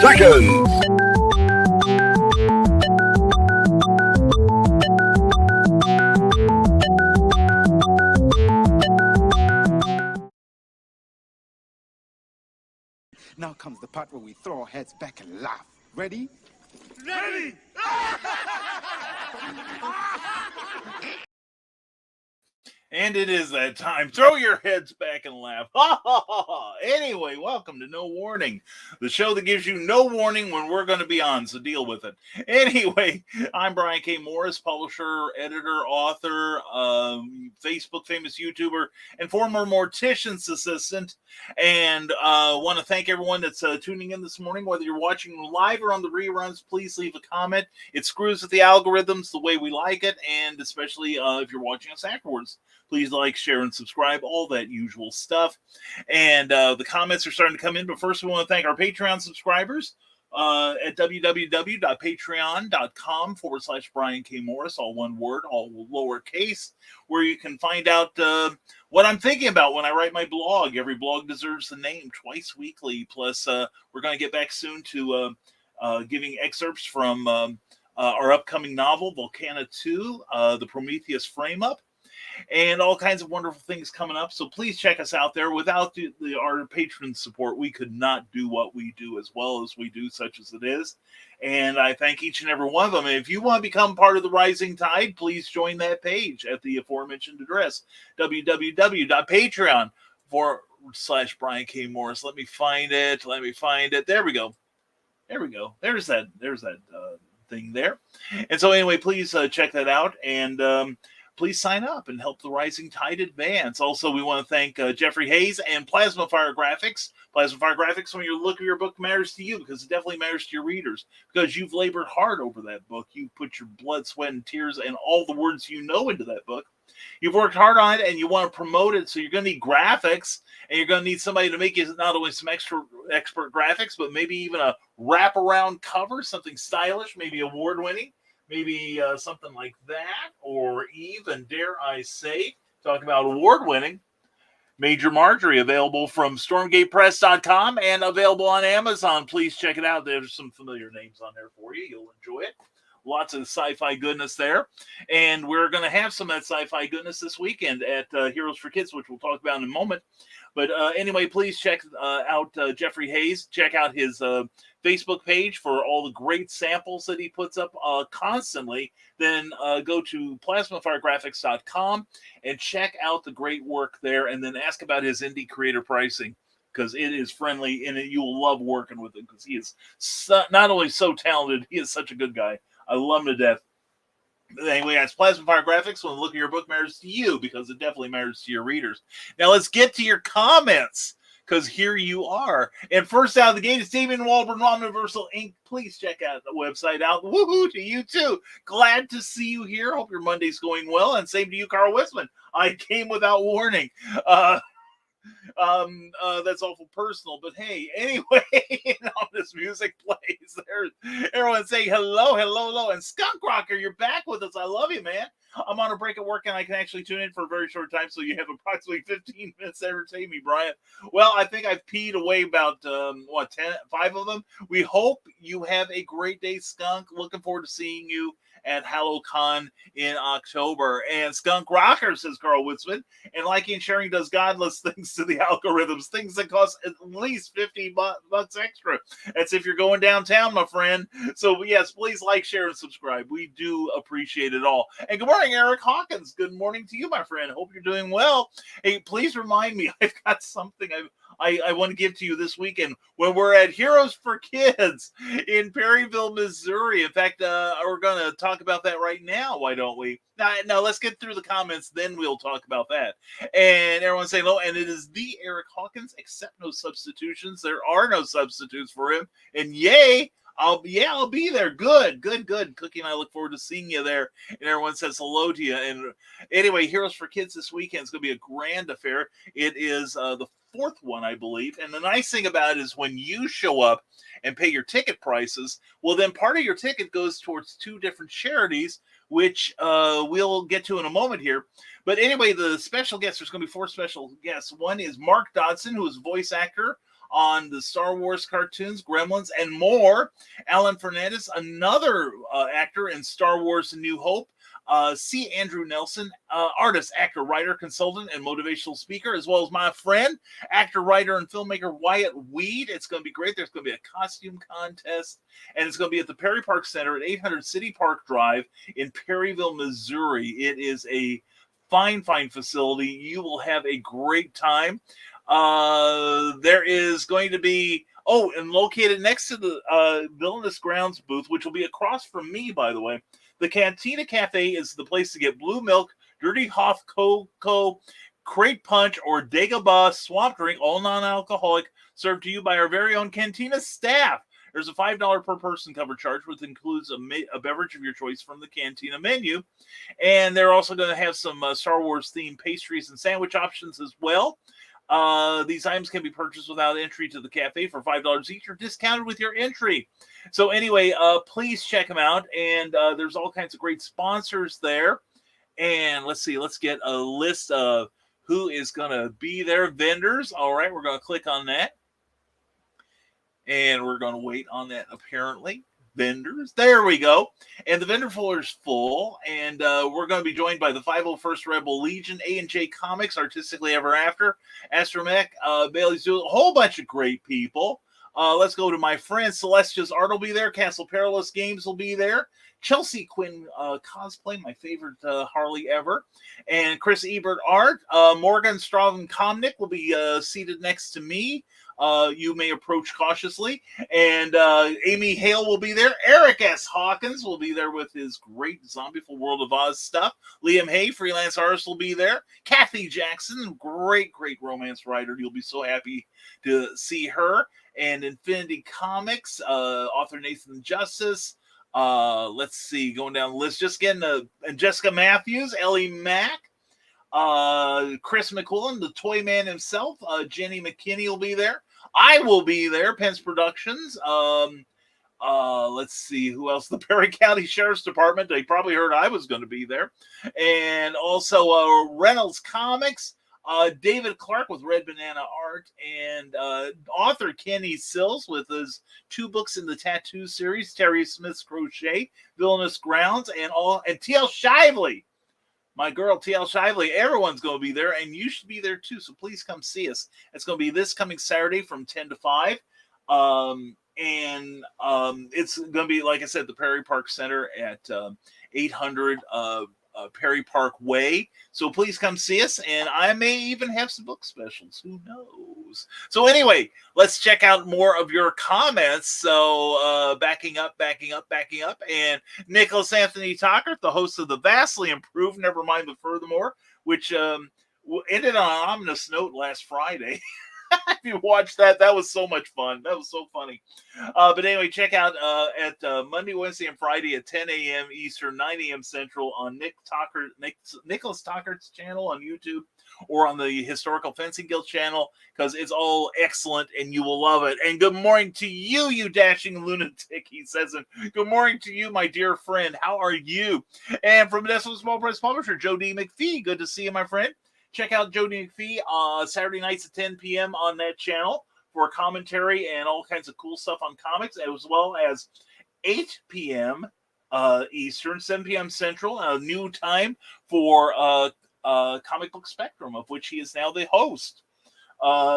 seconds. Now comes the part where we throw our heads back and laugh. Ready? Ready! And it is that time. Throw your heads back and laugh. Ha ha ha ha. Anyway, welcome to No Warning, the show that gives you no warning when we're going to be on, so deal with it. Anyway, I'm Brian K. Morris, publisher, editor, author, Facebook famous YouTuber, and former mortician's assistant. And want to thank everyone that's tuning in this morning. Whether you're watching live or on the reruns, please leave a comment. It screws with the algorithms the way we like it, and especially if you're watching us afterwards. Please like, share, and subscribe, all that usual stuff. And the comments are starting to come in, but first we want to thank our Patreon subscribers at www.patreon.com/Brian K. Morris, all one word, all lowercase, where you can find out what I'm thinking about when I write my blog. Every blog deserves a name, twice weekly. Plus, we're going to get back soon to giving excerpts from our upcoming novel, Volcana 2, the Prometheus Frame-Up, and all kinds of wonderful things coming up. So please check us out there. Without our patron support, we could not do what we do as well as we do, such as it is. And I thank each and every one of them. And if you want to become part of the Rising Tide, please join that page at the aforementioned address, www.patreon.com/Brian K. Morris. Let me find it. There we go. There's that thing there. And so anyway, please check that out. And please sign up and help the Rising Tide advance. Also, we want to thank Jeffrey Hayes and Plasma Fire Graphics. Plasma Fire Graphics, when you look at your book, matters to you because it definitely matters to your readers, because you've labored hard over that book. You put your blood, sweat, and tears and all the words you know into that book. You've worked hard on it and you want to promote it, so you're going to need graphics, and you're going to need somebody to make you not only some expert graphics, but maybe even a wraparound cover, something stylish, maybe award-winning. Maybe something like that, or even, dare I say, talk about award-winning, Major Marjorie, available from StormgatePress.com and available on Amazon. Please check it out. There's some familiar names on there for you. You'll enjoy it. Lots of sci-fi goodness there. And we're going to have some of that sci-fi goodness this weekend at Heroes for Kids, which we'll talk about in a moment. But anyway, please check out Jeffrey Hayes. Check out his Facebook page for all the great samples that he puts up constantly. Then go to plasmafiregraphics.com and check out the great work there, and then ask about his indie creator pricing, because it is friendly and you will love working with him, because he is not only so talented, he is such a good guy. I love him to death. Anyway, that's Plasma Fire Graphics. When the look at your book matters to you, because it definitely matters to your readers. Now let's get to your comments, because here you are. And first out of the gate is David Waldron, Universal Inc. Please check out the website out. Woohoo to you too. Glad to see you here. Hope your Monday's going well. And same to you, Carl Wisman. I came without warning. That's awful personal, but hey, anyway, this music plays there. Everyone's saying hello, and Skunk Rocker, you're back with us. I love you, man. I'm on a break at work, and I can actually tune in for a very short time, so you have approximately 15 minutes to entertain me, Brian. Well, I think I've peed away about 5 of them. We hope you have a great day, Skunk. Looking forward to seeing you at HalloCon in October. And Skunk Rocker, says Carl Woodsman, and liking and sharing does godless things to the algorithms, things that cost at least $50 extra. That's if you're going downtown, my friend. So yes, please like, share, and subscribe. We do appreciate it all. And good morning, Eric Hawkins. Good morning to you, my friend. Hope you're doing well. Hey, please remind me, I've got something I want to give to you this weekend when we're at Heroes for Kids in Perryville, Missouri. In fact, we're going to talk about that right now. Why don't we? Now, let's get through the comments, then we'll talk about that. And everyone's saying, oh, and it is the Eric Hawkins, accept no substitutions. There are no substitutes for him. And yay! I'll be there. Good. Cookie and I look forward to seeing you there. And everyone says hello to you. And anyway, Heroes for Kids this weekend is going to be a grand affair. It is the 4th one, I believe. And the nice thing about it is when you show up and pay your ticket prices, well, then part of your ticket goes towards 2 different charities, which we'll get to in a moment here. But anyway, the special guests, there's going to be 4 special guests. One is Mark Dodson, who is a voice actor on the Star Wars cartoons, Gremlins, and more. Alan Fernandez, another actor in Star Wars A New Hope. C. Andrew Nelson, artist, actor, writer, consultant, and motivational speaker, as well as my friend, actor, writer, and filmmaker Wyatt Weed. It's going to be great. There's going to be a costume contest, and it's going to be at the Perry Park Center at 800 City Park Drive in Perryville, Missouri. It is a fine facility. You will have a great time. There is going to be, and located next to the Villainous Grounds booth, which will be across from me, by the way, the Cantina Cafe is the place to get blue milk, dirty hot cocoa, crate punch, or Dagobah swamp drink, all non-alcoholic, served to you by our very own Cantina staff. There's a $5 per person cover charge, which includes a beverage of your choice from the Cantina menu. And they're also going to have some Star Wars-themed pastries and sandwich options as well. These items can be purchased without entry to the cafe for $5 each or discounted with your entry. So anyway, please check them out. And there's all kinds of great sponsors there. And let's see, let's get a list of who is going to be there. Vendors. All right, we're going to click on that. And we're going to wait on that, apparently. Vendors. There we go. And the vendor folder is full. And we're going to be joined by the 501st Rebel Legion, A&J Comics, Artistically Ever After, Astromech, Bailey's Duel, a whole bunch of great people. Let's go to my friend Celestia's Art will be there. Castle Perilous Games will be there. Chelsea Quinn Cosplay, my favorite Harley ever. And Chris Ebert Art. Morgan Straven Komnick will be seated next to me. You may approach cautiously. And Amy Hale will be there. Eric S. Hawkins will be there with his great Zombieful World of Oz stuff. Liam Hay, freelance artist, will be there. Kathy Jackson, great romance writer. You'll be so happy to see her. And Infinity Comics, author Nathan Justice. Let's see, going down the list. Just getting and Jessica Matthews, Ellie Mack. Chris McQuillan, the Toy Man himself. Jenny McKinney will be there. I will be there. Pence Productions. Let's see who else. The Perry County Sheriff's Department. They probably heard I was going to be there. And also Reynolds Comics. David Clark with Red Banana Art, and author Kenny Sills with his 2 books in the Tattoo series, Terry Smith's Crochet, Villainous Grounds, and T.L. Shively. My girl, T.L. Shively. Everyone's going to be there, and you should be there too, so please come see us. It's going to be this coming Saturday from 10 to 5. It's going to be, like I said, the Perry Park Center at 800 Perry Park Way. So please come see us, and I may even have some book specials. Who knows? So anyway, let's check out more of your comments. So backing up. And Nicholas Anthony Tockert, the host of the vastly improved Never Mind the Furthermore, which ended on an ominous note last Friday. If you watched that, that was so much fun. That was so funny. But anyway, check out at Monday, Wednesday, and Friday at 10 a.m. Eastern, 9 a.m. Central on Nicholas Tockert's channel on YouTube, or on the Historical Fencing Guild channel, because it's all excellent and you will love it. And good morning to you, you dashing lunatic, he says. And good morning to you, my dear friend. How are you? And from Modesto Small Press Publisher, Joe D. McPhee. Good to see you, my friend. Check out Jody McPhee Saturday nights at 10 p.m. on that channel for commentary and all kinds of cool stuff on comics, as well as 8 p.m. Eastern, 7 p.m. Central, a new time for Comic Book Spectrum, of which he is now the host.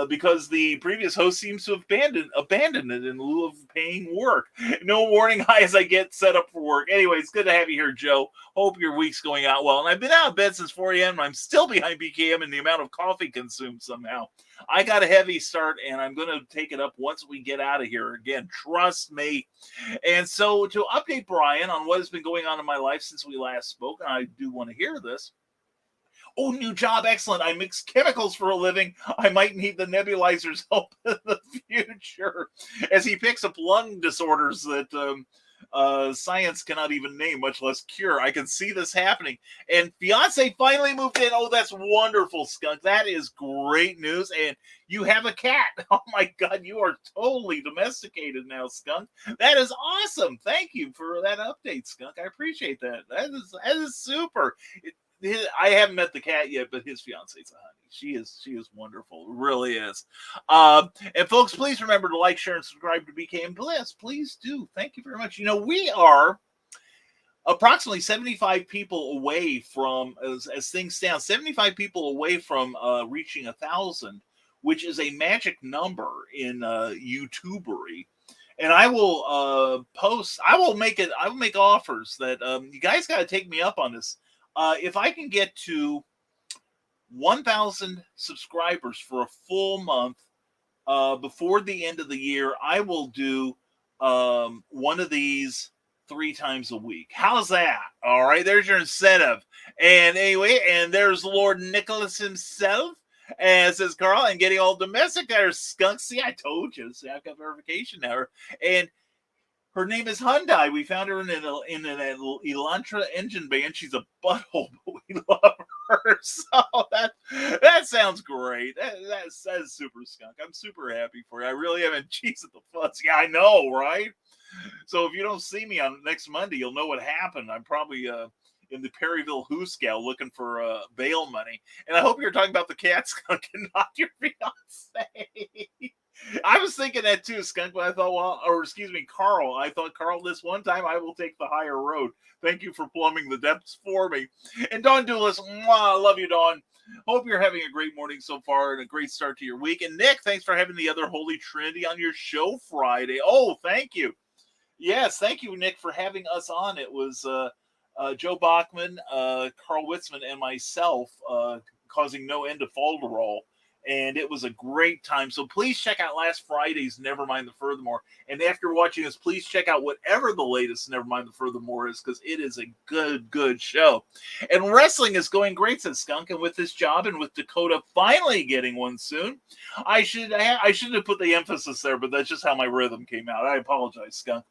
Because the previous host seems to have abandoned it in lieu of paying work. No warning high as I get set up for work. Anyway, it's good to have you here, Joe. Hope your week's going out well. And I've been out of bed since 4 a.m. and I'm still behind BKM in the amount of coffee consumed somehow. I got a heavy start, and I'm going to take it up once we get out of here. Again, trust me. And so to update Brian on what has been going on in my life since we last spoke, and I do want to hear this. Oh, new job, excellent. I mix chemicals for a living. I might need the nebulizer's help in the future. As he picks up lung disorders that science cannot even name, much less cure. I can see this happening. And fiance finally moved in. Oh, that's wonderful, Skunk. That is great news. And you have a cat. Oh, my God. You are totally domesticated now, Skunk. That is awesome. Thank you for that update, Skunk. I appreciate that. That is super. I haven't met the cat yet, but his fiance's a honey. She is wonderful. It really is. And folks, please remember to like, share, and subscribe to BK and Bliss. Please do. Thank you very much. We are approximately 75 people away from, as things stand, 75 people away from reaching 1,000, which is a magic number in YouTubery. And I will I will make offers that you guys got to take me up on this. If I can get to 1,000 subscribers for a full month before the end of the year, I will do one of these 3 times a week. How's that? All right, there's your incentive. And anyway, and there's Lord Nicholas himself. And says Carl, and getting all domestic there, Skunk. See, I told you. See, I've got verification now. And her name is Hyundai. We found her in an Elantra engine band. She's a butthole, but we love her. So that sounds great. That's super, Skunk. I'm super happy for you. I really am. And cheese at the fuzz. Yeah, I know, right? So if you don't see me on next Monday, you'll know what happened. I'm probably in the Perryville Hooscow looking for bail money. And I hope you're talking about the cat, Skunk, and not your fiance. I was thinking that too, Skunk, but I thought, Carl. I thought, Carl, this one time I will take the higher road. Thank you for plumbing the depths for me. And Dawn Doulis, I love you, Dawn. Hope you're having a great morning so far and a great start to your week. And Nick, thanks for having the other Holy Trinity on your show Friday. Oh, thank you. Yes, thank you, Nick, for having us on. It was Joe Bachman, Carl Witzman, and myself causing no end of falderall. And it was a great time. So please check out last Friday's Nevermind the Furthermore. And after watching this, please check out whatever the latest Nevermind the Furthermore is, because it is a good show. And wrestling is going great, says Skunk. And with this job and with Dakota finally getting one soon, I shouldn't have put the emphasis there, but that's just how my rhythm came out. I apologize, Skunk.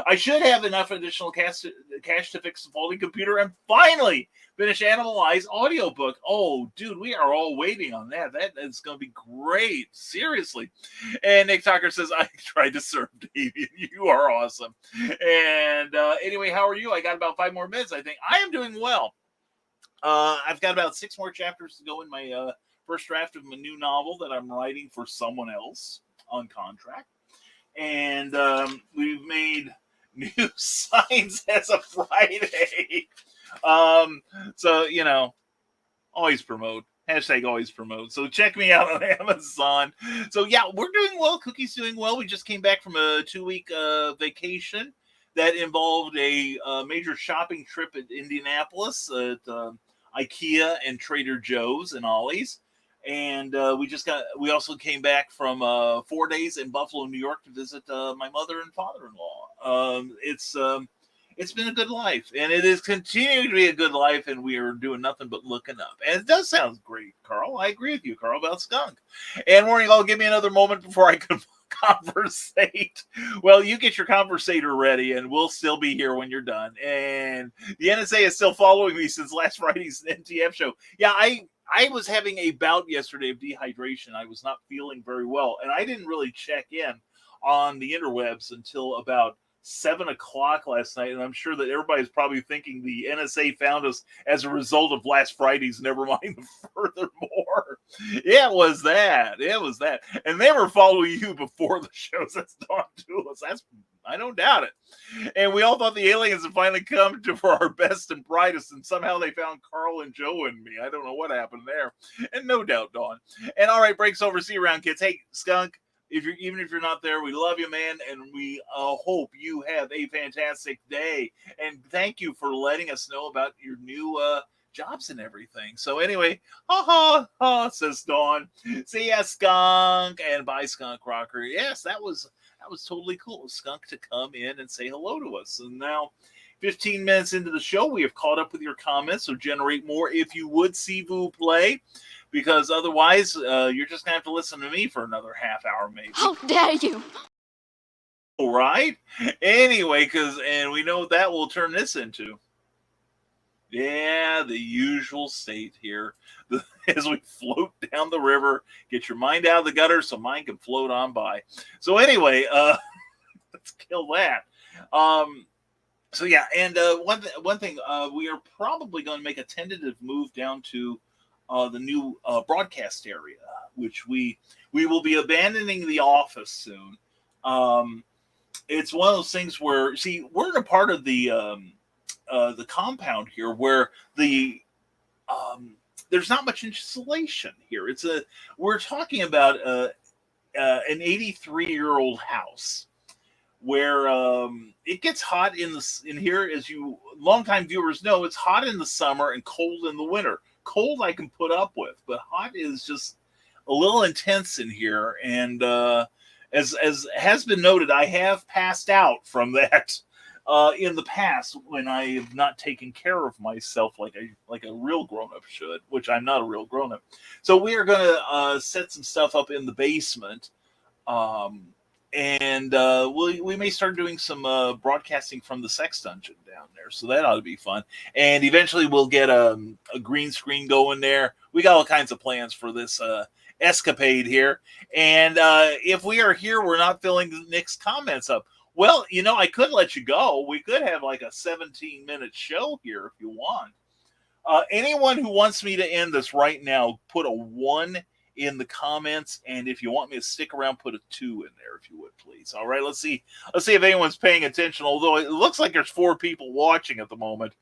I should have enough additional cash to fix the faulty computer and finally finish Animal Eyes audiobook. Oh, dude, we are all waiting on that. That is going to be great. Seriously. And Nick Tucker says, I tried to serve Davian. You are awesome. And anyway, how are you? I got about 5 more minutes, I think. I am doing well. I've got about 6 more chapters to go in my first draft of my new novel that I'm writing for someone else on contract. And we've made new signs as of Friday. So, always promote. Hashtag always promote. So check me out on Amazon. So yeah, we're doing well. Cookie's doing well. We just came back from a 2-week vacation that involved a major shopping trip at Indianapolis at IKEA and Trader Joe's and Ollie's. And we also came back from 4 days in Buffalo, New York to visit my mother and father-in-law. It's been a good life, and it is continuing to be a good life, and we are doing nothing but looking up. And it does sound great, Carl. I agree with you, Carl, about Skunk. And Morning, I'll give me another moment before I can conversate. Well, you get your conversator ready, and we'll still be here when you're done. And the NSA is still following me since last Friday's NTF show. Yeah, I was having a bout yesterday of dehydration. I was not feeling very well, and I didn't really check in on the interwebs until about 7 o'clock last night, and I'm sure that everybody's probably thinking the NSA found us as a result of last Friday's Nevermind the Furthermore. It was that. And they were following you before the shows. That's Dawn Doulis. I don't doubt it. And we all thought the aliens had finally come for our best and brightest, and somehow they found Carl and Joe and me. I don't know what happened there. And no doubt, Dawn. And all right, breaks over. See you around, kids. Hey, Skunk. Even if you're not there, we love you, man, and we hope you have a fantastic day. And thank you for letting us know about your new jobs and everything. So anyway, says Dawn. See ya, Skunk, and bye, Skunk Rocker. Yes, that was totally cool, Skunk, to come in and say hello to us. And now, 15 minutes into the show, we have caught up with your comments, so generate more if you would, Sivu Play. Because otherwise, you're just going to have to listen to me for another half hour, maybe. How dare you! All right? Anyway, and we know what that will turn this into. Yeah, the usual state here. As we float down the river, get your mind out of the gutter so mine can float on by. So anyway, let's kill that. So yeah, and one thing, we are probably going to make a tentative move down to the new broadcast area, which we will be abandoning the office soon. It's one of those things where, see, we're in a part of the compound here where there's not much insulation here. We're talking about an 83-year-old house where it gets hot in here, as you longtime viewers know. It's hot in the summer and cold in the winter. Cold I can put up with, but hot is just a little intense in here. And as has been noted, I have passed out from that in the past when I have not taken care of myself like a real grown-up should, which I'm not a real grown-up. So we are going to set some stuff up in the basement, and we may start doing some broadcasting from the sex dungeon down there. So that ought to be fun. And eventually we'll get a green screen going there. We got all kinds of plans for this escapade here. And if we are here, we're not filling Nick's comments up. Well, I could let you go. We could have like a 17-minute show here if you want. Anyone who wants me to end this right now, put a 1 in the comments. And if you want me to stick around, put a 2 in there, if you would, please. All right, let's see if anyone's paying attention, although it looks like there's 4 people watching at the moment.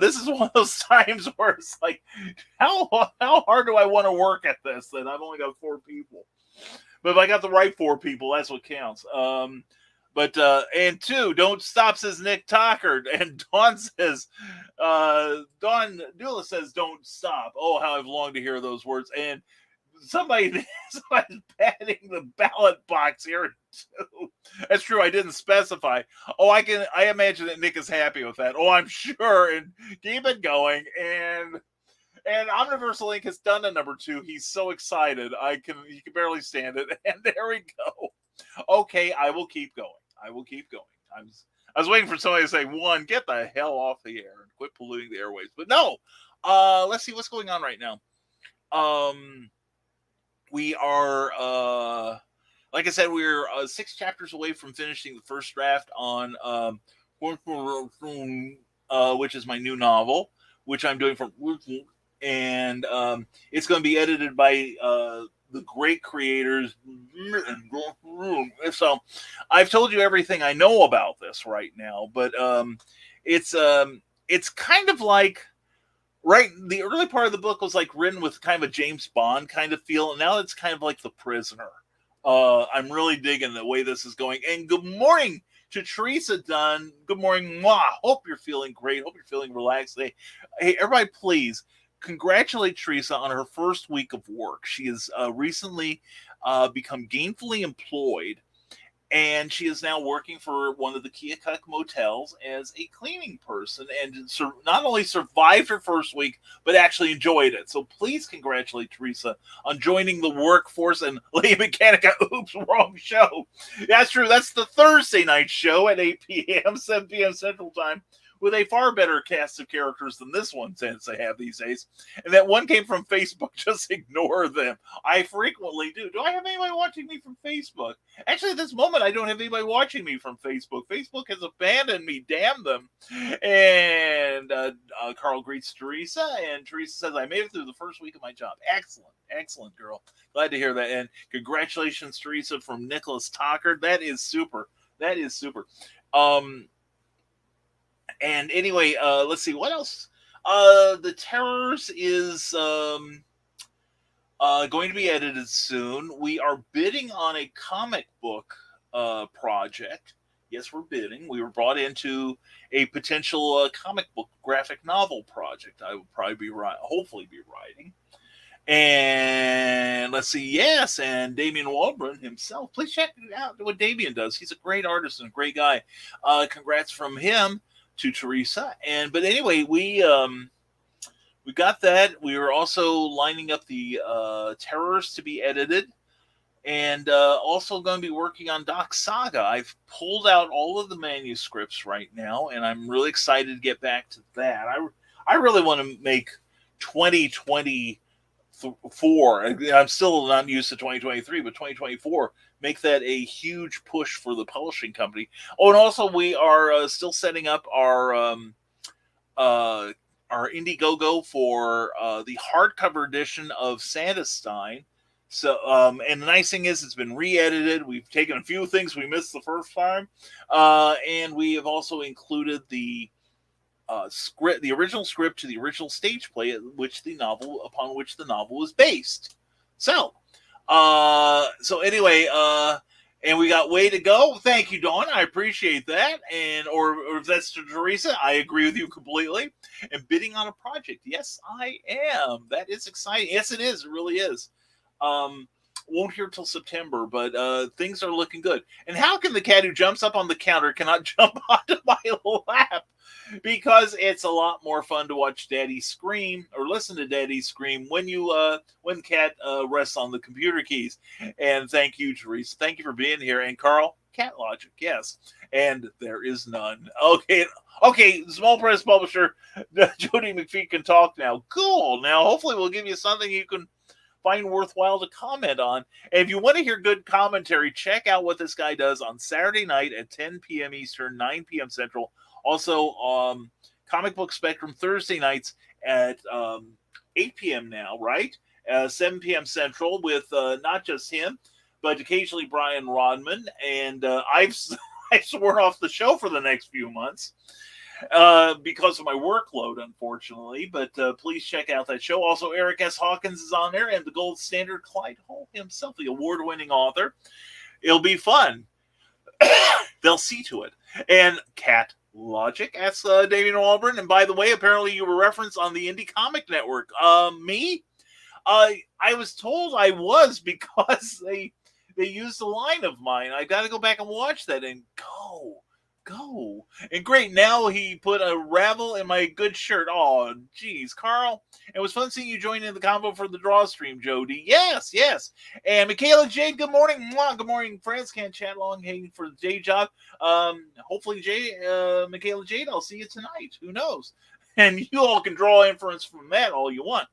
This is one of those times where it's like, how hard do I want to work at this? That I've only got 4 people. But if I got the right 4 people, that's what counts. And 2, don't stop, says Nick Tockard. And Dawn says, Dawn Dula says, don't stop. Oh, how I've longed to hear those words. And somebody's patting the ballot box here too. That's true. I didn't specify. Oh, I imagine that Nick is happy with that. Oh, I'm sure. And keep it going. And Omniversal Inc. has done a number 2. He's so excited. He can barely stand it. And there we go. Okay, I will keep going. I was waiting for somebody to say, 1, get the hell off the air and quit polluting the airwaves. But no. Let's see what's going on right now. We are, like I said, we're 6 chapters away from finishing the first draft on which is my new novel, which I'm doing from, and it's going to be edited by the great creators. So I've told you everything I know about this right now, but it's kind of like, right, the early part of the book was like written with kind of a James Bond kind of feel, and now it's kind of like The Prisoner. I'm really digging the way this is going. And good morning to Teresa Dunn. Good morning. Mwah. Hope you're feeling great. Hope you're feeling relaxed today. Hey, everybody, please congratulate Teresa on her first week of work. She has recently become gainfully employed, and she is now working for one of the Keokuk motels as a cleaning person, and not only survived her first week, but actually enjoyed it. So please congratulate Teresa on joining the workforce. And Lady Mechanica, oops, wrong show. That's true. That's the Thursday night show at 8 p.m., 7 p.m. Central Time, with a far better cast of characters than this one tends to have these days. And that one came from Facebook. Just ignore them. I frequently do. Do I have anybody watching me from Facebook? Actually, at this moment, I don't have anybody watching me from Facebook. Facebook has abandoned me. Damn them. And Carl greets Teresa, and Teresa says, I made it through the first week of my job. Excellent. Excellent, girl. Glad to hear that. And congratulations, Teresa, from Nicholas Tockard. That is super. That is super. And anyway, let's see what else. The Terrors is going to be edited soon. We are bidding on a comic book project. Yes, we're bidding. We were brought into a potential comic book graphic novel project. I will probably be hopefully be writing. And let's see, yes, and Damian Waldron himself. Please check out what Damian does. He's a great artist and a great guy. Congrats from him to Teresa. But anyway, we got that. We were also lining up the Terrors to be edited, and also going to be working on Doc Saga. I've pulled out all of the manuscripts right now, and I'm really excited to get back to that. I really want to make 2024. I'm still not used to 2023, but 2024, make that a huge push for the publishing company. Oh, and also we are still setting up our Indiegogo for the hardcover edition of Santastein. So, and the nice thing is, it's been re-edited. We've taken a few things we missed the first time, and we have also included the script, the original script to the original stage play, upon which the novel was based. So, anyway, and we got way to go. Thank you, Dawn. I appreciate that. And or if that's to Teresa, I agree with you completely. And bidding on a project, yes, I am. That is exciting. Yes, it is. It really is. Won't hear till September, but things are looking good. And how can the cat who jumps up on the counter cannot jump onto my lap? Because it's a lot more fun to watch Daddy scream or listen to Daddy scream when Cat rests on the computer keys. And thank you, Teresa. Thank you for being here. And Carl, Cat Logic, yes. And there is none. Okay. Small press publisher Jody McPhee can talk now. Cool. Now, hopefully, we'll give you something you can find worthwhile to comment on. And if you want to hear good commentary, check out what this guy does on Saturday night at 10 p.m. Eastern, 9 p.m. Central. Also, Comic Book Spectrum Thursday nights at 8 p.m. now, right? 7 p.m. Central with not just him, but occasionally Brian Rodman. And I've sworn off the show for the next few months because of my workload, unfortunately. But please check out that show. Also, Eric S. Hawkins is on there, and the gold standard Clyde Hall himself, the award-winning author. It'll be fun. They'll see to it. And Cat Logic asks Damian Walburn. And by the way, apparently you were referenced on the Indie Comic Network. Me? I was told I was because they used a line of mine. I got to go back and watch that and go. And great, now he put a ravel in my good shirt. Oh, geez, Carl. It was fun seeing you join in the combo for the draw stream, Jody. Yes. And Michaela Jade, good morning. Mwah. Good morning, friends. Can't chat long, hanging for the day job. Hopefully, Michaela Jade, I'll see you tonight. Who knows? And you all can draw inference from that all you want.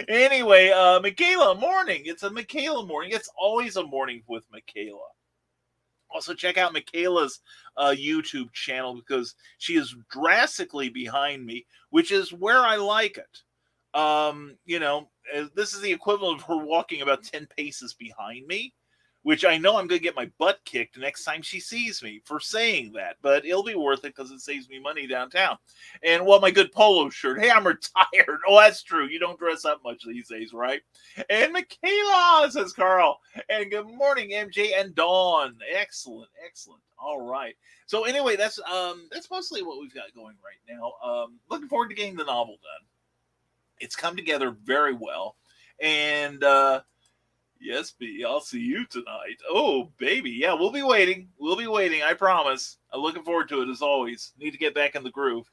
Anyway, Michaela, morning. It's a Michaela morning. It's always a morning with Michaela. Also, check out Michaela's YouTube channel because she is drastically behind me, which is where I like it. This is the equivalent of her walking about 10 paces behind me, which I know I'm going to get my butt kicked next time she sees me for saying that, but it'll be worth it because it saves me money downtown. And, well, my good polo shirt. Hey, I'm retired. Oh, that's true. You don't dress up much these days, right? And Michaela, says Carl. And good morning, MJ and Dawn. Excellent. All right. So anyway, that's mostly what we've got going right now. Looking forward to getting the novel done. It's come together very well. And, yes, B, I'll see you tonight. Oh, baby. Yeah, we'll be waiting. I promise. I'm looking forward to it as always. Need to get back in the groove.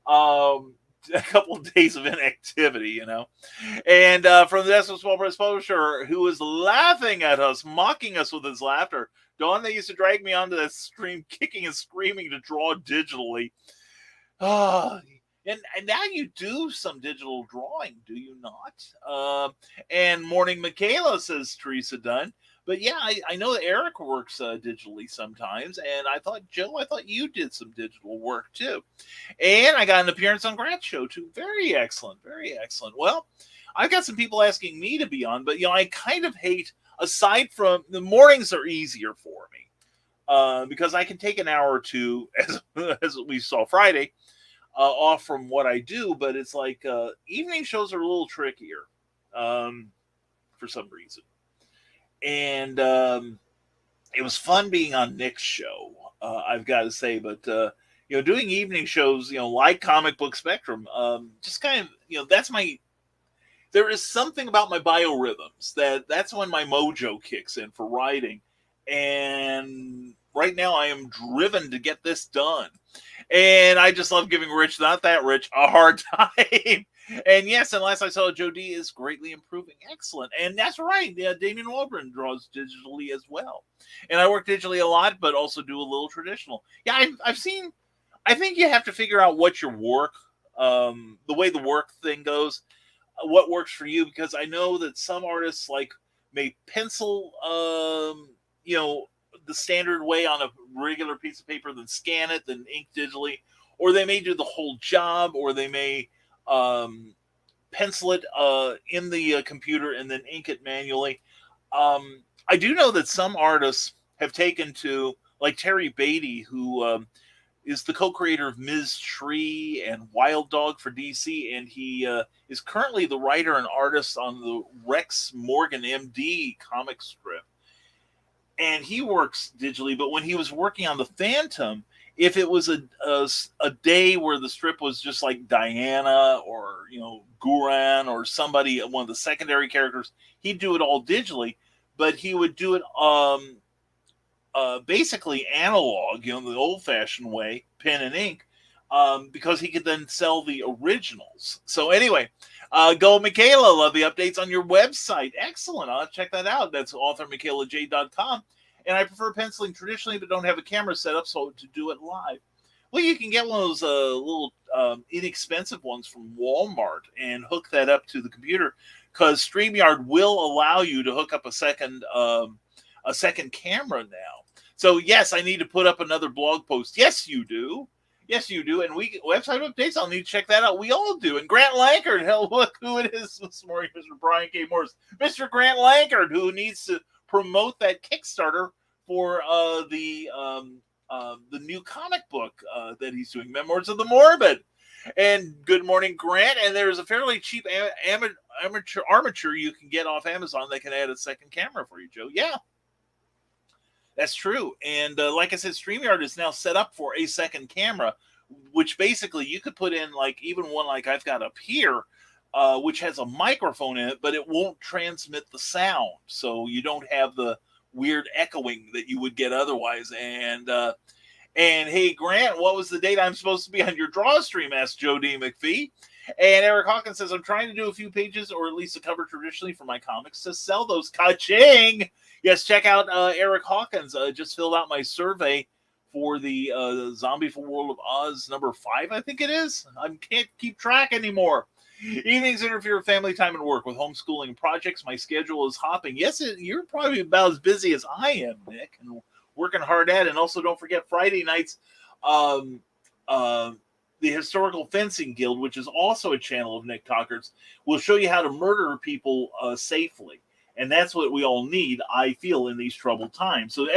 A couple of days of inactivity, And from the Desperate Small Press Publisher, who was laughing at us, mocking us with his laughter. Dawn, they used to drag me onto that stream, kicking and screaming to draw digitally. And now you do some digital drawing, do you not? And morning, Michaela, says Teresa Dunn. But yeah, I know that Eric works digitally sometimes, and I thought you did some digital work too. And I got an appearance on Grant's show too. Very excellent. Well, I've got some people asking me to be on, but I kind of hate. Aside from the mornings are easier for me because I can take an hour or two, as we saw Friday. Off from what I do, but it's like evening shows are a little trickier for some reason. And it was fun being on Nick's show, I've got to say. But doing evening shows, like Comic Book Spectrum, just kind of, that's my. There is something about my biorhythms that's when my mojo kicks in for writing, and right now I am driven to get this done. And I just love giving Rich, not that Rich, a hard time. And yes, and last I saw, Joe D is greatly improving. Excellent. And that's right. Damian Walburn draws digitally as well. And I work digitally a lot, but also do a little traditional. Yeah, I've seen, I think you have to figure out what your work, the way the work thing goes, what works for you, because I know that some artists may pencil, the standard way on a regular piece of paper, then scan it, then ink digitally, or they may do the whole job, or they may pencil it in the computer and then ink it manually. I do know that some artists have taken to, like Terry Beatty, who is the co-creator of Ms. Tree and Wild Dog for DC, and he is currently the writer and artist on the Rex Morgan MD comic strip. And he works digitally, but when he was working on the Phantom, if it was a day where the strip was just like Diana or Guran or somebody, one of the secondary characters, he'd do it all digitally, but he would do it basically analog, the old-fashioned way, pen and ink, because he could then sell the originals. So anyway, go Michaela, love the updates on your website. Excellent. I'll check that out. That's authormichaelaj.com. And I prefer penciling traditionally, but don't have a camera set up, so to do it live. Well, you can get one of those little inexpensive ones from Walmart and hook that up to the computer, because StreamYard will allow you to hook up a second camera now. So yes, I need to put up another blog post. Yes, you do. Yes, you do. And website updates, I'll need to check that out. We all do. And Grant Lankard, hell, look who it is this morning, Mr. Brian K. Morris. Mr. Grant Lankard, who needs to promote that Kickstarter for the new comic book that he's doing, Memoirs of the Morbid. And good morning, Grant. And there's a fairly cheap armature you can get off Amazon that can add a second camera for you, Joe. Yeah, that's true. And like I said, StreamYard is now set up for a second camera, which basically you could put in like even one like I've got up here, which has a microphone in it, but it won't transmit the sound. So you don't have the weird echoing that you would get otherwise. And hey, Grant, what was the date I'm supposed to be on your draw stream? Asked Joe D. McPhee. And Eric Hawkins says, I'm trying to do a few pages or at least a cover traditionally for my comics to sell those. Ka-ching! Yes, check out Eric Hawkins. Just filled out my survey for the Zombie for World of Oz number 5, I think it is. I can't keep track anymore. Evenings interfere with family time and work. With homeschooling projects, my schedule is hopping. Yes, you're probably about as busy as I am, Nick, and working hard at it. And also don't forget Friday nights, the Historical Fencing Guild, which is also a channel of Nick Talker's, will show you how to murder people safely. And that's what we all need, I feel, in these troubled times. So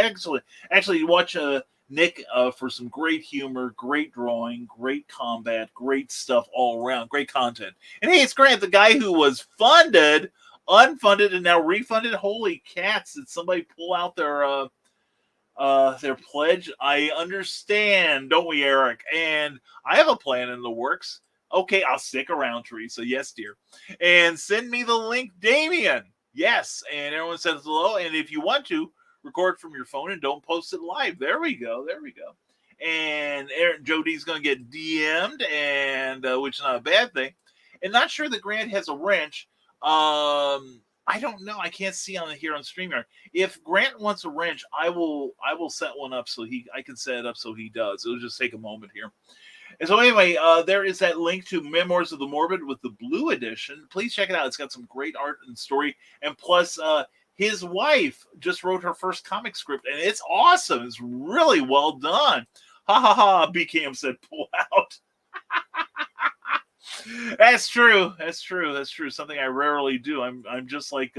actually watch Nick for some great humor, great drawing, great combat, great stuff all around, great content. And hey, it's Grant, the guy who was funded, unfunded, and now refunded. Holy cats, did somebody pull out their pledge? I understand, don't we, Eric? And I have a plan in the works. Okay, I'll stick around, Teresa. Yes, dear. And send me the link, Damien. Yes, and everyone says hello. And if you want to, record from your phone and don't post it live. There we go. And Joe D's going to get DM'd, and which is not a bad thing. And not sure that Grant has a wrench. I don't know. I can't see on here on StreamYard. If Grant wants a wrench, I will set one up so I can set it up so he does. It'll just take a moment here. And so anyway, there is that link to Memoirs of the Morbid with the blue edition. Please check it out. It's got some great art and story. And plus, his wife just wrote her first comic script, and it's awesome. It's really well done. Ha ha ha, BKM said pull out. That's true. Something I rarely do. I'm just like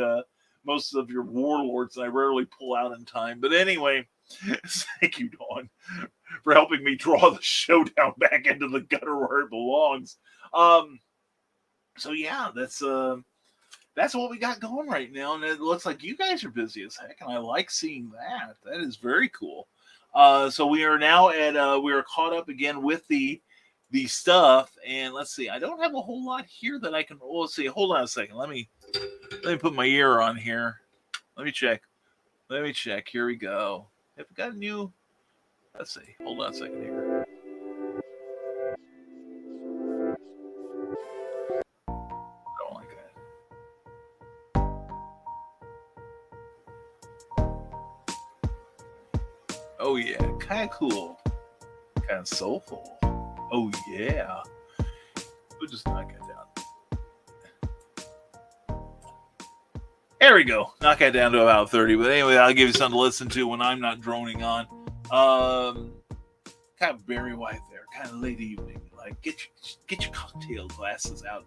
most of your warlords, and I rarely pull out in time. But anyway, thank you, Dawn, for helping me draw the showdown back into the gutter where it belongs. So yeah, that's what we got going right now, and it looks like you guys are busy as heck, and I like seeing that. That is very cool. So we are now at we are caught up again with the stuff, and let's see. I don't have a whole lot here that I can. Oh, let's see. Hold on a second. Let me put my ear on here. Let me check. Here we go. Have we got a new? Let's see. Hold on a second here. Don't like that. Oh yeah, kind of cool, kind of soulful. Oh yeah. We'll just knock it down. There we go. Knock it down to about 30. But anyway, I'll give you something to listen to when I'm not droning on. Kind of Barry White there. kind of late evening. Like get your cocktail glasses out.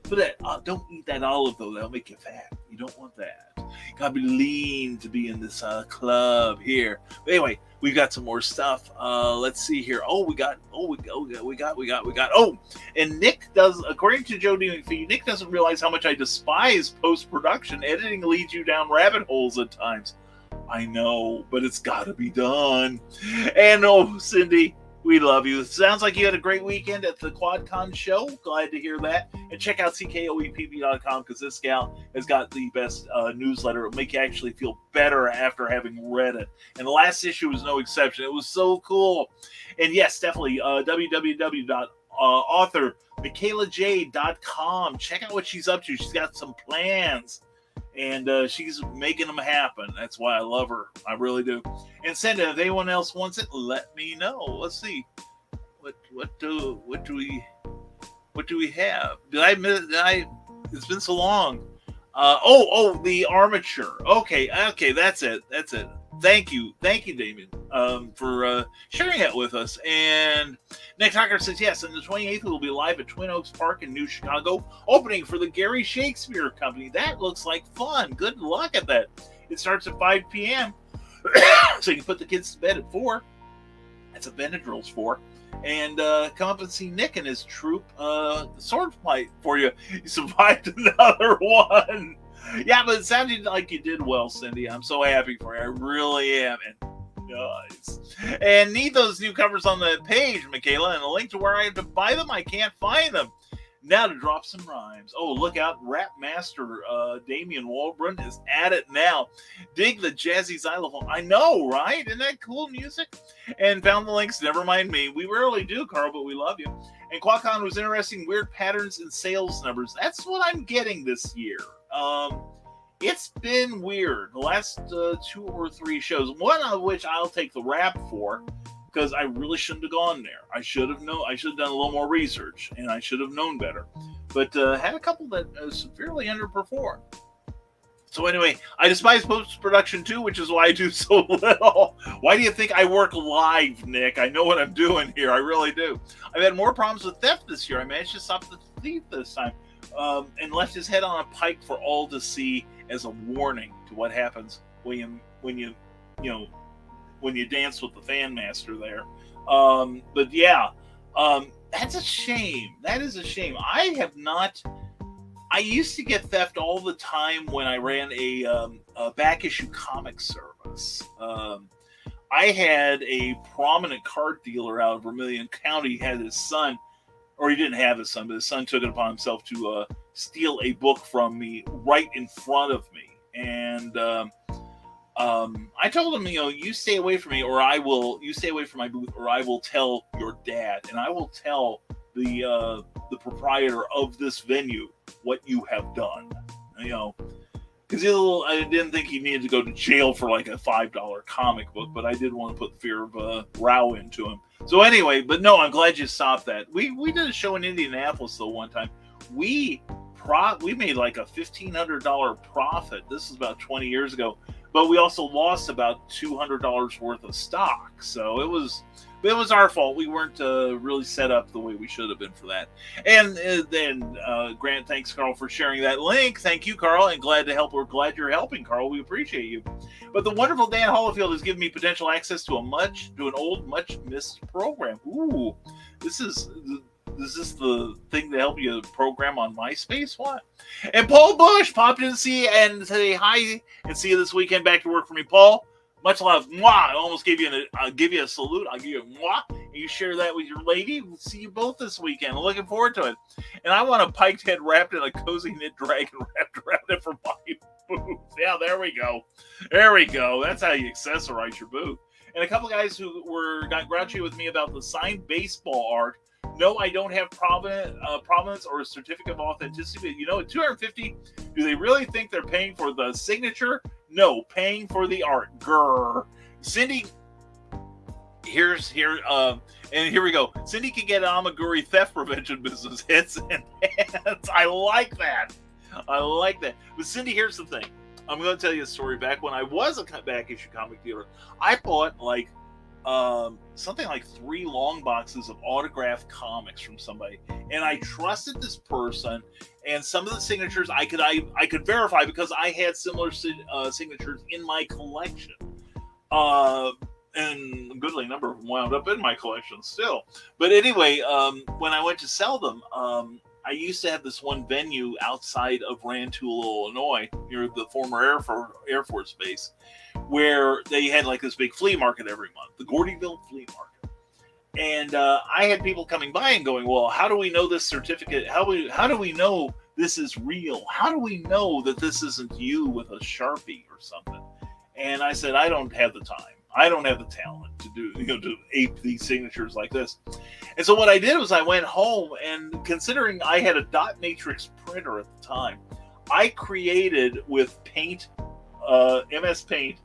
Put that. Don't eat that olive though. That'll make you fat. You don't want that. Gotta be lean to be in this club here. But anyway, we've got some more stuff. Let's see here. We got. Oh, and Nick does. According to Joe DeMcPhee, Nick doesn't realize how much I despise post-production. Editing leads you down rabbit holes at times. I know, but it's got to be done. And Cindy, we love you. Sounds like you had a great weekend at the QuadCon show. Glad to hear that. And check out CKOEPP.com because this gal has got the best newsletter. It'll make you actually feel better after having read it. And the last issue was no exception. It was so cool. And yes, definitely www.authormichaelaj.com. Check out what she's up to. She's got some plans. And she's making them happen. That's why I love her. I really do. And send it. If anyone else wants it, let me know. Let's see. What do we have? Did I miss? It's been so long. The armature. Okay. That's it. Thank you, Damien, for sharing that with us. And Nick Tucker says, yes, on the 28th, we'll be live at Twin Oaks Park in New Chicago, opening for the Gary Shakespeare Company. That looks like fun. Good luck at that. It starts at 5 p.m., so you can put the kids to bed at 4. That's a Benadryl's 4. And come up and see Nick and his troupe, sword fight for you. You survived another one. Yeah, but it sounded like you did well, Cindy. I'm so happy for you. I really am. And nice. And need those new covers on the page, Michaela, and a link to where I have to buy them. I can't find them. Now to drop some rhymes. Oh, look out. Rap master Damian Waldron is at it now. Dig the jazzy xylophone. I know, right? Isn't that cool music? And found the links. Never mind me. We rarely do, Carl, but we love you. And QuadCon was interesting. Weird patterns in sales numbers. That's what I'm getting this year. It's been weird. The last 2 or 3 shows, one of which I'll take the rap for, because I really shouldn't have gone there. I should have done a little more research, and I should have known better. But had a couple that severely underperformed. So anyway, I despise post-production too, which is why I do so little. Why do you think I work live, Nick? I know what I'm doing here. I really do. I've had more problems with theft this year. I managed to stop the thief this time. And left his head on a pike for all to see as a warning to what happens when you dance with the fan master there. But yeah, that's a shame. That is a shame. I used to get theft all the time when I ran a back issue comic service. I had a prominent card dealer out of Vermilion County. He had his son. Or he didn't have his son, but his son took it upon himself to steal a book from me right in front of me. And I told him, you stay away from me, you stay away from my booth, or I will tell your dad, and I will tell the proprietor of this venue what you have done. Because I didn't think he needed to go to jail for like a $5 comic book, but I did want to put the fear of row into him. So anyway, but no, I'm glad you stopped that. We did a show in Indianapolis though one time. We made like a $1,500 profit. This is about 20 years ago, but we also lost about $200 worth of stock. So it was our fault. We weren't really set up the way we should have been for that. And then Grant, thanks, Carl, for sharing that link. Thank you, Carl, and glad to help. We're glad you're helping, Carl. We appreciate you. But the wonderful Dan Hollifield has given me potential access to an old, much missed program. Ooh, is this the thing to help you program on MySpace? What? And Paul Bush popped in to see and say hi and see you this weekend. Back to work for me, Paul. Much love. Mwah. I almost I'll give you a salute. I'll give you a mwah. And you share that with your lady. We'll see you both this weekend. I'm looking forward to it. And I want a piked head wrapped in a cozy knit dragon wrapped around it for my booth. Yeah, there we go. There we go. That's how you accessorize your booth. And a couple guys who got grouchy with me about the signed baseball art. No, I don't have provenance or a certificate of authenticity. At $250, do they really think they're paying for the signature? No, paying for the art. Grr. Cindy, here we go. Cindy can get Amaguri theft prevention business hits and hands. I like that. But Cindy, here's the thing. I'm going to tell you a story. Back when I was a back issue comic dealer, I bought like something like 3 long boxes of autographed comics from somebody, and I trusted this person. And some of the signatures I could verify because I had similar signatures in my collection. And a goodly number of them wound up in my collection still. But anyway, when I went to sell them, I used to have this one venue outside of Rantoul, Illinois, near the former Air Force Base, where they had like this big flea market every month, the Gordyville Flea Market. And I had people coming by and going, well, how do we know this certificate? How do we know this is real? How do we know that this isn't you with a Sharpie or something? And I said, I don't have the time. I don't have the talent to do, to ape these signatures like this. And so what I did was I went home, and considering I had a dot matrix printer at the time, I created with Paint, MS Paint,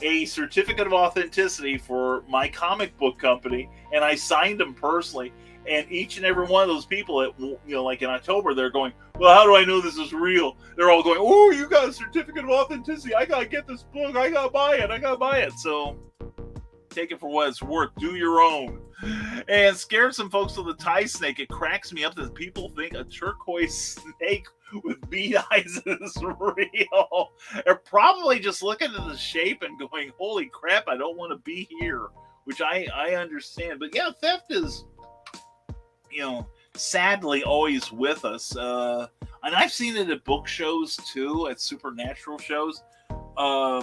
a certificate of authenticity for my comic book company, and I signed them personally. And each and every one of those people, like in October, they're going, well, how do I know this is real? They're all going, oh, you got a certificate of authenticity. I got to get this book. I got to buy it. So take it for what it's worth. Do your own. And scared some folks with a tie snake. It cracks me up that people think a turquoise snake with bead eyes is real. They're probably just looking at the shape and going, holy crap, I don't want to be here, which I understand. But yeah, theft is, sadly always with us. And I've seen it at book shows too, at supernatural shows. I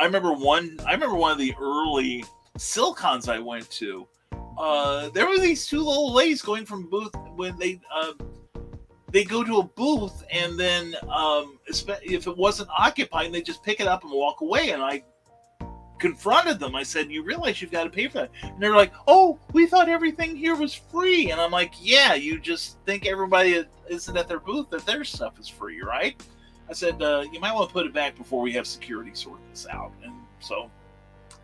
remember one of the early Silcons I went to. There were these two little ladies going from booth when they go to a booth, and then if it wasn't occupied, they just pick it up and walk away. And I confronted them. I said, you realize you've got to pay for that? And they're like, oh, we thought everything here was free. And I'm like, yeah, you just think everybody isn't at their booth that their stuff is free, right? I said, you might want to put it back before we have security sort this out. And so,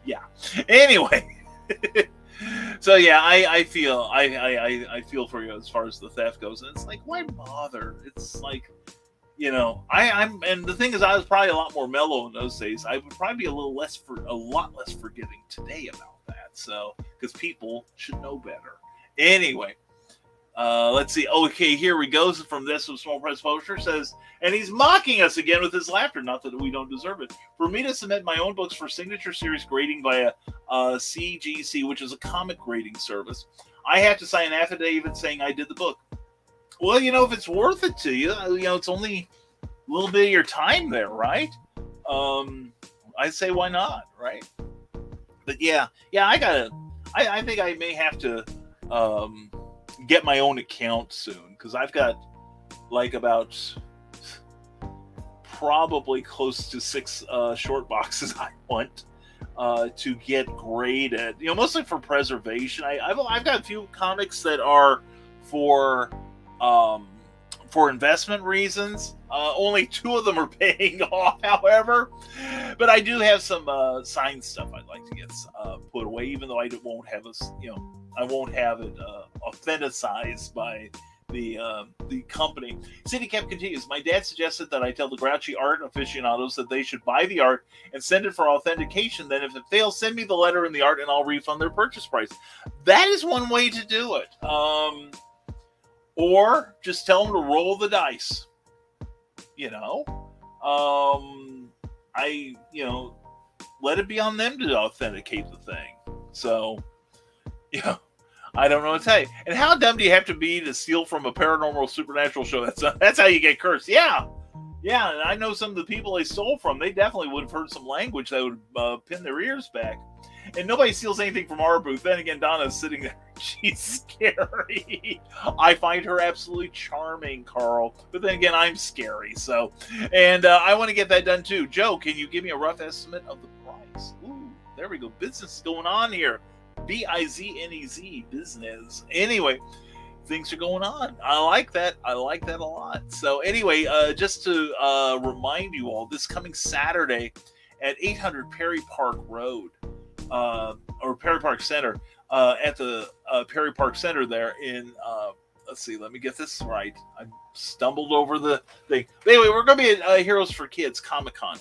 yeah. Anyway. So yeah, I feel for you as far as the theft goes, and it's like, why bother? It's like, I'm, and the thing is, I was probably a lot more mellow in those days. I would probably be a lot less forgiving today about that. So, because people should know better. Anyway, let's see. Okay, here we go. From this Small Press Poster says, and he's mocking us again with his laughter. Not that we don't deserve it. For me to submit my own books for signature series grading via CGC, which is a comic grading service, I have to sign an affidavit saying I did the book. Well, if it's worth it to you, it's only a little bit of your time there, right? I'd say why not, right? But yeah, I think I may have to get my own account soon, because I've got like about probably close to 6 short boxes I want to get graded. Mostly for preservation. I've got a few comics that are for investment reasons. Only 2 of them are paying off, however. But I do have some signed stuff I'd like to get put away, even though I won't have I won't have it authenticized by the company. CityCap continues. My dad suggested that I tell the grouchy art aficionados that they should buy the art and send it for authentication. Then if it fails, send me the letter and the art and I'll refund their purchase price. That is one way to do it. Or just tell them to roll the dice. Let it be on them to authenticate the thing. So, I don't know what to tell you. And how dumb do you have to be to steal from a paranormal supernatural show? That's how you get cursed. Yeah. Yeah, and I know some of the people they stole from, they definitely would have heard some language that would pin their ears back. And nobody steals anything from our booth. Then again, Donna's sitting there. She's scary. I find her absolutely charming, Carl. But then again, I'm scary. So, and I want to get that done too. Joe, can you give me a rough estimate of the price? Ooh, there we go. Business is going on here. BIZNEZ, business. Anyway, things are going on. I like that a lot. So anyway, just to remind you all, this coming Saturday at 800 Perry Park Road, or Perry Park Center, at the Perry Park Center there in, let's see, let me get this right. I stumbled over the thing. But anyway, we're going to be at Heroes for Kids Comic-Con.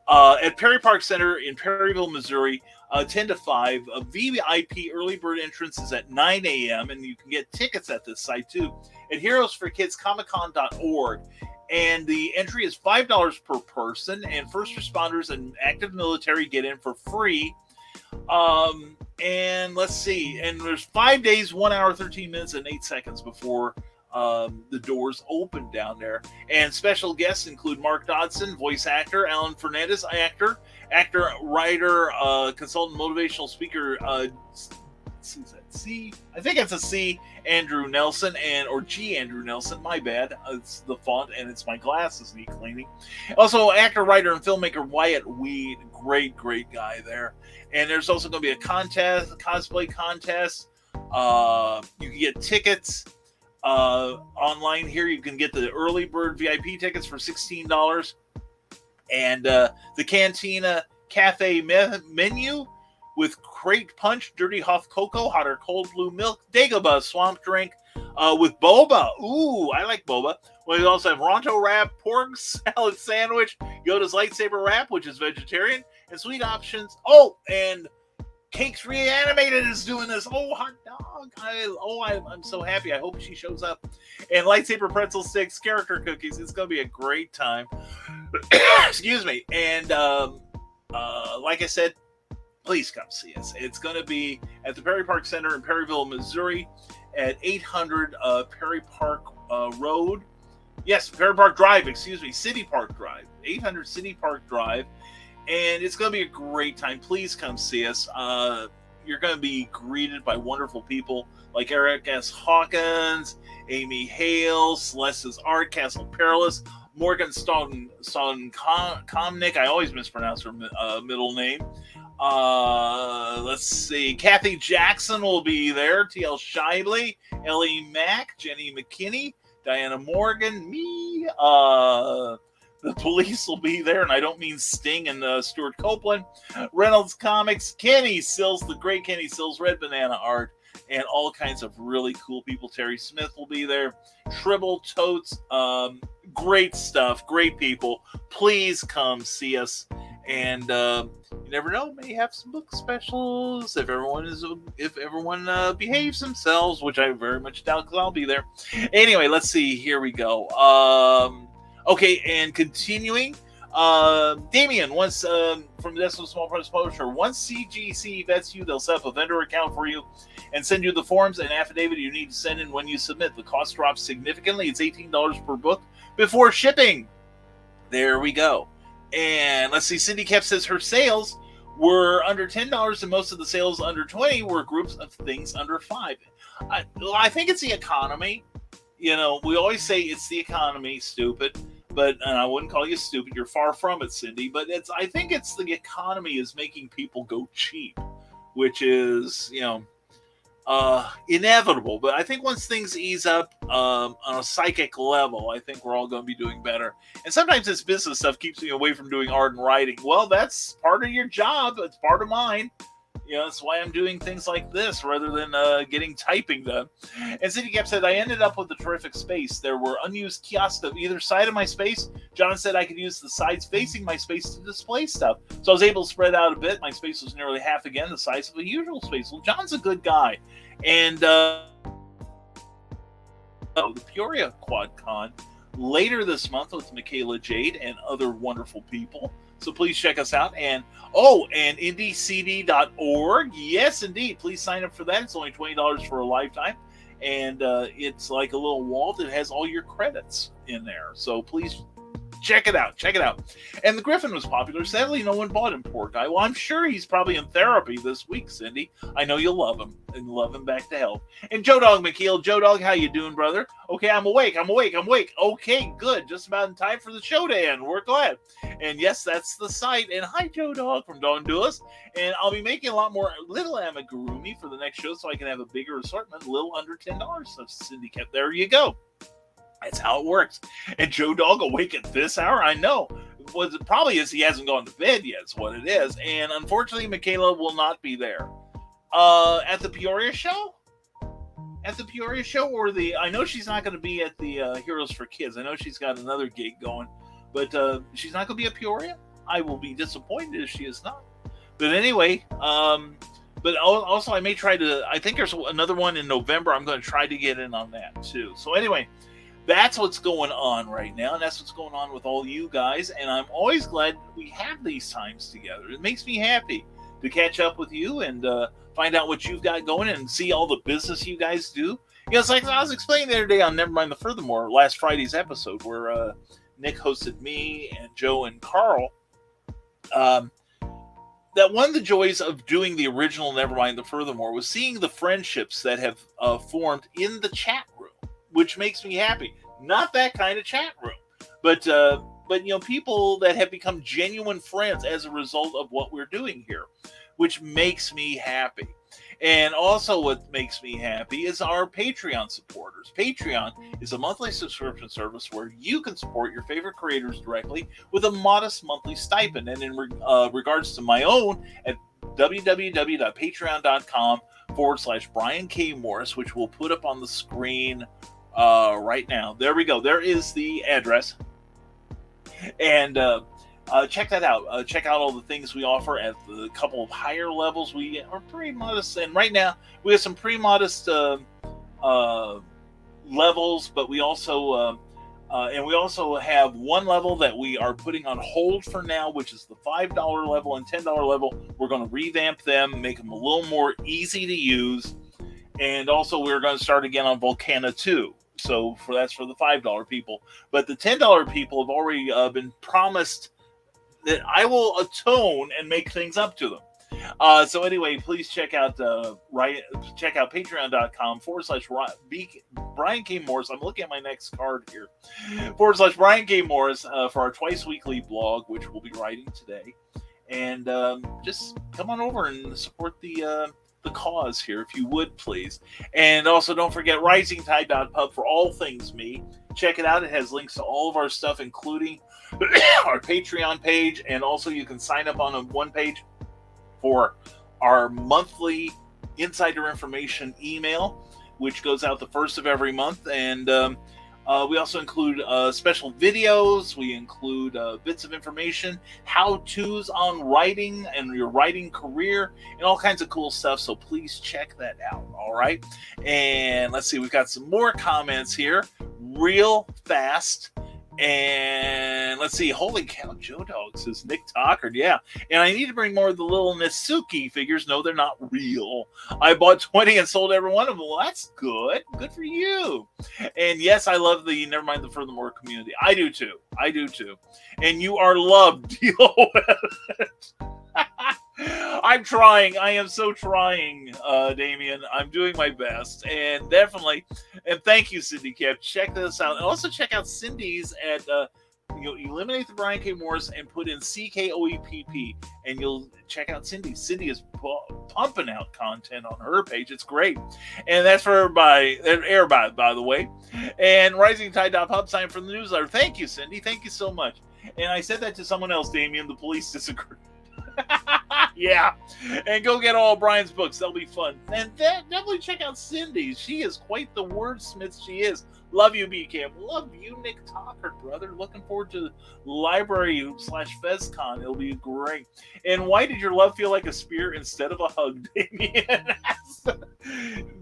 at Perry Park Center in Perryville, Missouri, 10 to 5. A VIP early bird entrance is at 9 a.m., and you can get tickets at this site too at heroesforkidscomiccon.org. And the entry is $5 per person, and first responders and active military get in for free. And let's see, and there's 5 days, 1 hour, 13 minutes, and 8 seconds before the doors open down there. And special guests include Mark Dodson, voice actor, Alan Fernandez, actor, writer, consultant, motivational speaker, I think it's a C, Andrew Nelson, or G, Andrew Nelson, my bad. It's the font, and it's my glasses need cleaning. Also, actor, writer, and filmmaker Wyatt Weed, great guy there. And there's also going to be a contest, a cosplay contest. You can get tickets online here. You can get the early bird VIP tickets for $16. And the Cantina Cafe menu with Crate Punch, Dirty Hot Cocoa, Hot or Cold Blue Milk, Dagobah Swamp Drink with boba. Ooh, I like boba. We also have Ronto Wrap, Pork Salad Sandwich, Yoda's Lightsaber Wrap, which is vegetarian, and sweet options. Oh, and Cakes Reanimated is doing this. Oh, hot dog. I'm so happy. I hope she shows up. And lightsaber pretzel sticks, character cookies. It's going to be a great time. Excuse me. And like I said, please come see us. It's going to be at the Perry Park Center in Perryville, Missouri at 800 Perry Park Road. Yes, Perry Park Drive, City Park Drive. 800 City Park Drive. And it's going to be a great time. Please come see us. You're going to be greeted by wonderful people like Eric S. Hawkins, Amy Hale, Celeste's Art, Castle Perilous, Morgan Stone Comnick. I always mispronounce her middle name. Let's see. Kathy Jackson will be there. T.L. Shively, Ellie Mack, Jenny McKinney, Diana Morgan, me. The police will be there, and I don't mean Sting and Stuart Copeland. Reynolds Comics, Kenny Sills, the great Kenny Sills, Red Banana Art, and all kinds of really cool people. Terry Smith will be there. Tribble, Totes, great stuff, great people. Please come see us. And you never know, may have some book specials if everyone behaves themselves, which I very much doubt because I'll be there. Anyway, let's see. Here we go. Okay, and continuing, Damien, once from the Decimal Small Press Publisher, once CGC vets you, they'll set up a vendor account for you and send you the forms and affidavit you need to send in when you submit. The cost drops significantly. It's $18 per book before shipping. There we go. And let's see, Cindy Kep says her sales were under $10, and most of the sales under $20 were groups of things under $5. I think it's the economy. You know, we always say it's the economy, stupid. And I wouldn't call you stupid. You're far from it, Cindy. But I think it's the economy is making people go cheap, which is, inevitable. But I think once things ease up on a psychic level, I think we're all going to be doing better. And sometimes this business stuff keeps me away from doing art and writing. Well, that's part of your job. It's part of mine. That's why I'm doing things like this rather than getting typing done. And Cindy Cap said, I ended up with a terrific space. There were unused kiosks on either side of my space. John said I could use the sides facing my space to display stuff. So I was able to spread out a bit. My space was nearly half again the size of a usual space. Well, John's a good guy. And the Peoria QuadCon later this month with Michaela Jade and other wonderful people. So please check us out. And indiecd.org. Yes, indeed. Please sign up for that. It's only $20 for a lifetime. And it's like a little wallet. It has all your credits in there. So please check it out. Check it out. And the Griffin was popular. Sadly, no one bought him, poor guy. Well, I'm sure he's probably in therapy this week, Cindy. I know you'll love him and love him back to health. And Joe Dog McKeel. Joe Dog, how you doing, brother? Okay, I'm awake. Okay, good. Just about in time for the show to end. We're glad. And yes, that's the site. And hi, Joe Dog from Don Duas. And I'll be making a lot more little amigurumi for the next show so I can have a bigger assortment, a little under $10. So Cindy kept, there you go. That's how it works. And Joe Dog awake at this hour? I know. What it probably is he hasn't gone to bed yet is what it is. And unfortunately, Michaela will not be there. At the Peoria show? At the Peoria show? I know she's not going to be at the Heroes for Kids. I know she's got another gig going. But she's not going to be at Peoria? I will be disappointed if she is not. But anyway, but also I may try to, I think there's another one in November. I'm going to try to get in on that too. So anyway, that's what's going on right now. And that's what's going on with all you guys. And I'm always glad we have these times together. It makes me happy to catch up with you and find out what you've got going and see all the business you guys do. You know, it's like I was explaining the other day on Nevermind the Furthermore, last Friday's episode, where Nick hosted me and Joe and Carl. That one of the joys of doing the original Nevermind the Furthermore was seeing the friendships that have formed in the chat room, which makes me happy. Not that kind of chat room, but you know, people that have become genuine friends as a result of what we're doing here, which makes me happy. And also what makes me happy is our Patreon supporters. Patreon is a monthly subscription service where you can support your favorite creators directly with a modest monthly stipend. And in regards to my own, at www.patreon.com/Brian K. Morris, which we'll put up on the screen right now. There we go. There is the address. And check that out. Check out all the things we offer at the couple of higher levels. We are pretty modest, and right now we have some pretty modest levels. But we also have one level that we are putting on hold for now, which is the $5 level and $10 level. We're going to revamp them, make them a little more easy to use, and also we're going to start again on Volcana 2. So that's for the $5 people, but the $10 people have already been promised that I will atone and make things up to them. So anyway, please check out patreon.com/Brian K. Morris. I'm looking at my next card here. /Brian K. Morris for our twice weekly blog, which we'll be writing today. And just come on over and support the cause here, if you would, please. And also don't forget risingtide.pub for all things me. Check it out. It has links to all of our stuff, including our Patreon page, and also you can sign up on one page for our monthly insider information email, which goes out the first of every month. And we also include special videos. We include bits of information, how-tos on writing and your writing career, and all kinds of cool stuff. So please check that out. All right. And let's see, we've got some more comments here real fast. And let's see, holy cow, Joe Dog says Nick Tockard, yeah. And I need to bring more of the little Nisuki figures. No, they're not real. I bought 20 and sold every one of them. Well, that's good. Good for you. And yes, I love the Nevermind the Furthermore community. I do too. And you are loved. Deal with it. I'm trying. I am so trying, Damien. I'm doing my best. And definitely, and thank you, Cindy Cap. Check this out. And also check out Cindy's at, eliminate the Brian K. Morris and put in CKOEPP. And you'll check out Cindy. Cindy is pumping out content on her page. It's great. And that's for everybody, by the way. And risingtide.pub, sign for the newsletter. Thank you, Cindy. Thank you so much. And I said that to someone else, Damien. The police disagree. Yeah, and go get all Brian's books. They'll be fun. And definitely check out Cindy. She is quite the wordsmith she is. Love you, BCAM. Love you, Nick Tockard, brother. Looking forward to library/FezCon. It'll be great. And why did your love feel like a spear instead of a hug, Damien?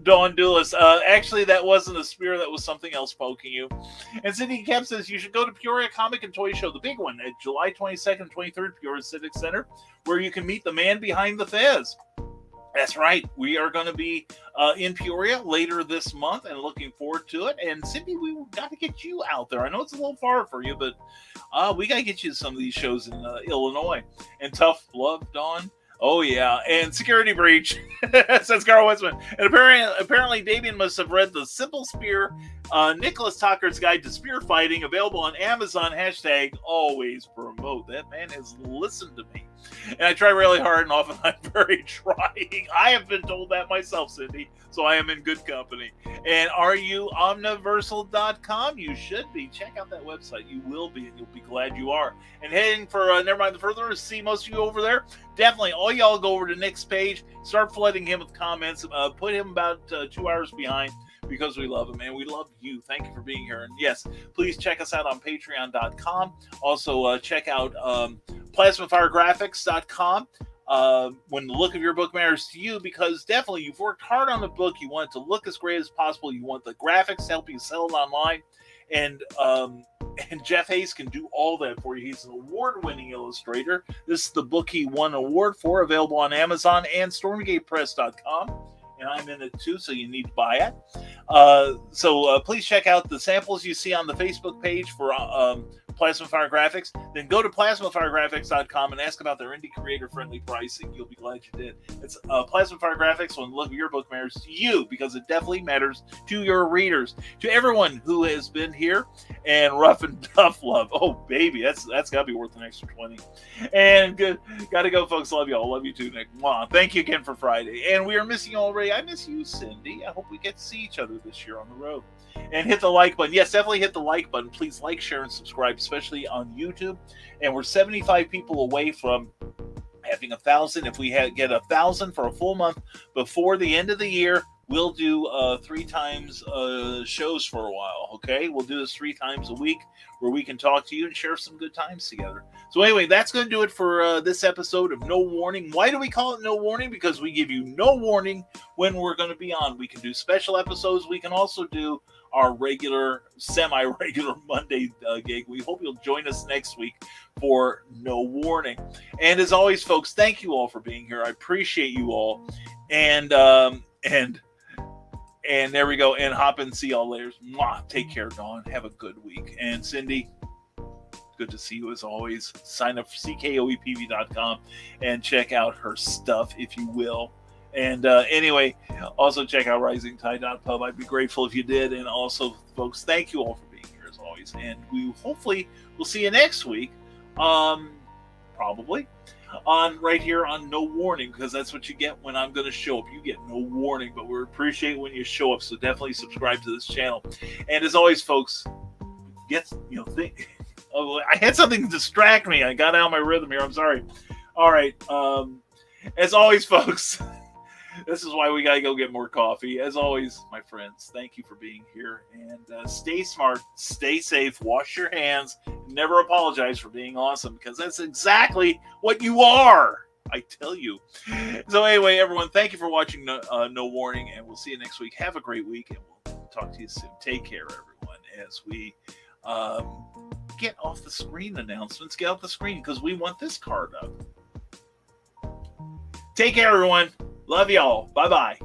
Dawn Dulles. Actually, that wasn't a spear. That was something else poking you. And Cindy Kemp says you should go to Peoria Comic and Toy Show, the big one, at July 22nd and 23rd, Peoria Civic Center, where you can meet the man behind the Fez. That's right. We are going to be in Peoria later this month and looking forward to it. And Cindy, we got to get you out there. I know it's a little far for you, but we got to get you to some of these shows in Illinois. And tough love, Dawn. Oh, yeah. And Security Breach, says Carl Westman. And apparently Damien must have read The Simple Spear, Nicholas Tockard's Guide to Spear Fighting, available on Amazon, #always promote. That man has listened to me. And I try really hard, and often I'm very trying. I have been told that myself, Cindy, so I am in good company. And are you omniversal.com? You should be. Check out that website. You will be, and you'll be glad you are. And heading for Nevermind the Further, see most of you over there. Definitely, all y'all go over to Nick's page, start flooding him with comments, put him about 2 hours behind, because we love him and we love you. Thank you for being here. And yes, please check us out on patreon.com. Also, check out PlasmaFireGraphics.com. When the look of your book matters to you, because definitely you've worked hard on the book. You want it to look as great as possible. You want the graphics to help you sell it online. And Jeff Hayes can do all that for you. He's an award-winning illustrator. This is the book he won an award for, available on Amazon and StormgatePress.com. And I'm in it too, so you need to buy it. So please check out the samples you see on the Facebook page for Plasma Fire Graphics. Then go to PlasmaFireGraphics.com and ask about their indie creator-friendly pricing. You'll be glad you did. It's Plasma Fire Graphics. When the look of your book matters to you, because it definitely matters to your readers. To everyone who has been here, and Rough and Tough Love. Oh, baby, that's got to be worth an extra 20. And good, got to go, folks. Love you all. Love you too, Nick. Mwah. Thank you again for Friday. And we are missing you already. I miss you, Cindy. I hope we get to see each other this year on the road. And hit the like button. Yes, definitely hit the like button. Please like, share, and subscribe, especially on YouTube. And we're 75 people away from having 1,000. If we get 1,000 for a full month before the end of the year, we'll do 3 times shows for a while. Okay, we'll do this 3 times a week where we can talk to you and share some good times together. So anyway, that's going to do it for this episode of No Warning. Why do we call it No Warning? Because we give you no warning when we're going to be on. We can do special episodes. We can also do our regular, semi-regular Monday gig. We hope you'll join us next week for No Warning. And as always, folks, thank you all for being here. I appreciate you all. And there we go. And hop and see y'all later. Mwah. Take care, Dawn. Have a good week. And Cindy, good to see you as always. Sign up for CKOEPV.com and check out her stuff, if you will. And anyway, also check out RisingTide.pub. I'd be grateful if you did. And also, folks, thank you all for being here as always. And we hopefully will see you next week. Probably on right here on No Warning, because that's what you get when I'm going to show up. You get no warning, but we appreciate when you show up. So definitely subscribe to this channel. And as always, folks, I had something to distract me. I got out of my rhythm here. I'm sorry. All right. As always, folks, this is why we got to go get more coffee. As always, my friends, thank you for being here. And stay smart, stay safe, wash your hands, never apologize for being awesome, because that's exactly what you are, I tell you. So anyway, everyone, thank you for watching No Warning, and we'll see you next week. Have a great week, and we'll talk to you soon. Take care, everyone, as we get off the screen announcements. Get off the screen, because we want this card up. Take care, everyone. Love y'all. Bye-bye.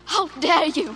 How dare you!